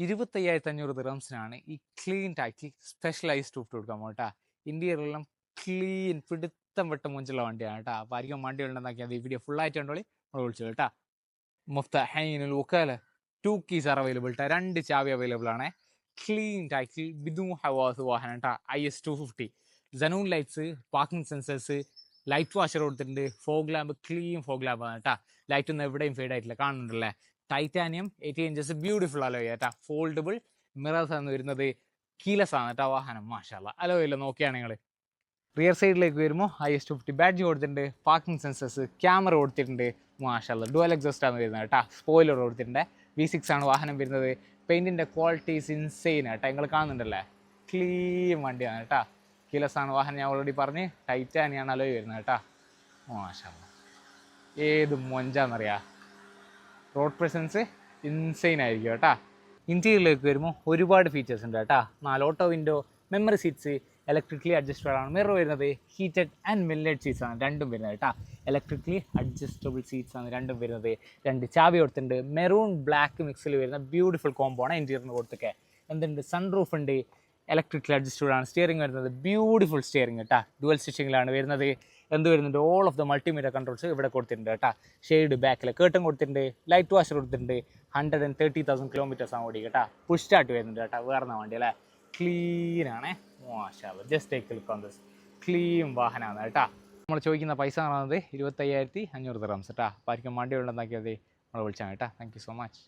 25,500 ദിറംസിനാണ് ഈ clean taxi specialised roof കൊടുക്കാൻ പോകട്ടാ. ഇന്ത്യയിലെല്ലാം clean പിടുത്തം വിട്ട മുഞ്ചുള്ള വണ്ടിയാണ് കേട്ടോ. അപ്പോൾ ആയിരിക്കും വണ്ടി ഉണ്ടെന്നാക്കിയാൽ ഈ വീഡിയോ ഫുള്ളായിട്ട് കണ്ടോളി നമ്മൾ വിളിച്ചു കേട്ടാ. മുഫ്തഹൈനുൽ വക്കാല 2 keys are അവൈലബിൾ കേട്ടോ. 2 ചാവി അവൈലബിൾ ആണ്. ക്ലീൻ ടാക്സി ബിദു ഹവാസ് വാഹനം കേട്ടോ. IS250 xenon lights, parking sensors, light washer കൊടുത്തിട്ടുണ്ട്, fog lamp, clean fog lamp ആണ് കേട്ടോ. ലൈറ്റ് ഒന്നും എവിടെയും ഫെയ്ഡ് ആയിട്ടില്ല, കാണുന്നുണ്ടല്ലേ. ടൈറ്റാനിയം 80 inches ബ്യൂട്ടിഫുൾ അലോയ് കേട്ടോ. ഫോൾഡബിൾ മിറേഴ്സ് ആണ് വരുന്നത്. കീലസ് ആണ് കേട്ടോ വാഹനം. മാഷാഅല്ലാ അലോയില്ല നോക്കിയാണ് നിങ്ങൾ. റിയർ സൈഡിലേക്ക് വരുമ്പോൾ IS250 ബാഡ്ജ് കൊടുത്തിട്ടുണ്ട്, പാർക്കിംഗ് സെൻസേഴ്സ്, ക്യാമറ കൊടുത്തിട്ടുണ്ട്. മാഷാഅല്ലാ ഡുവൽ എക്സോസ്റ്റ് ആണ് വരുന്നത് കേട്ടോ. സ്പോയിലർ കൊടുത്തിട്ടുണ്ട്. V6 ആണ് വാഹനം വരുന്നത്. പെയിൻറ്റിൻ്റെ ക്വാളിറ്റീസ് ഇൻസെയിൻ കേട്ടോ. നിങ്ങൾ കാണുന്നുണ്ടല്ലേ, ക്ലീൻ വണ്ടിയാണ് കേട്ടോ. കീലസ് ആണ് വാഹനം, ഞാൻ ഓൾറെഡി പറഞ്ഞ്. ടൈറ്റാനിയാണ് അലോയ് വരുന്നത് കേട്ടോ. മാഷാഅല്ലാ ഏത് മൊഞ്ചാന്നറിയാം. റോഡ് പ്രസൻസ് ഇൻസെയിൻ ആയിരിക്കും കേട്ടോ. ഇൻറ്റീരിയറിലേക്ക് വരുമ്പോൾ ഒരുപാട് ഫീച്ചേഴ്സ് ഉണ്ട് കേട്ടോ. 4 auto window, memory seats, electrically adjustable ആണ്. മിറർ വരുന്നത് ഹീറ്റഡ് ആൻഡ് മില്ലഡ് സീറ്റ്സ് ആണ് രണ്ടും വരുന്നത് കേട്ടോ. ഇലക്ട്രിക്കലി അഡ്ജസ്റ്റബിൾ സീറ്റ്സ് ആണ് രണ്ടും വരുന്നത്. 2 ചാവി കൊടുത്തിട്ടുണ്ട്. മെറൂൺ ബ്ലാക്ക് മിക്സിൽ വരുന്ന ബ്യൂട്ടിഫുൾ കോംബോ ആണ് ഇൻറ്റീരിയറിന് കൊടുത്തൊക്കെ. എന്തുണ്ട്, സൺറൂഫ് ഉണ്ട്, ഇലക്ട്രിക്കലി അഡ്ജസ്റ്റബിൾ ആണ്. സ്റ്റിയറിംഗ് വരുന്നത് ബ്യൂട്ടിഫുൾ സ്റ്റിയറിംഗ് കേട്ടോ. ഡുവൽ സ്റ്റിച്ചിങ്ങിലാണ് വരുന്നത്. എന്ത് വരുന്നുണ്ട്, all of the multimedia controls ഇവിടെ കൊടുത്തിട്ടുണ്ട് കേട്ടോ. ഷെയ്ഡ് ബാക്കിൽ കേട്ടൺ കൊടുത്തിട്ടുണ്ട്, ലൈറ്റ് വാഷർ കൊടുത്തിട്ടുണ്ട്. 130,000 kilometers ആണ് ഓടി കേട്ടോ. പുഷ് സ്റ്റാർട്ട് വരുന്നുണ്ട് കേട്ടോ. വേറെ വണ്ടി അല്ലേ, ക്ലീൻ ആണേ. മാഷാഅല്ലാ just take look on this. Clean വാഹനമാണ് കേട്ടോ. നമ്മൾ ചോദിക്കുന്ന പൈസ എന്ന് പറയുന്നത് 25,500 ദിറംസ് കേട്ടോ. അപ്പോൾ ആയിരിക്കും വണ്ടി ഉണ്ടെന്നാക്കിയത് നമ്മൾ വിളിച്ചാൽ കേട്ടോ. Thank you so much.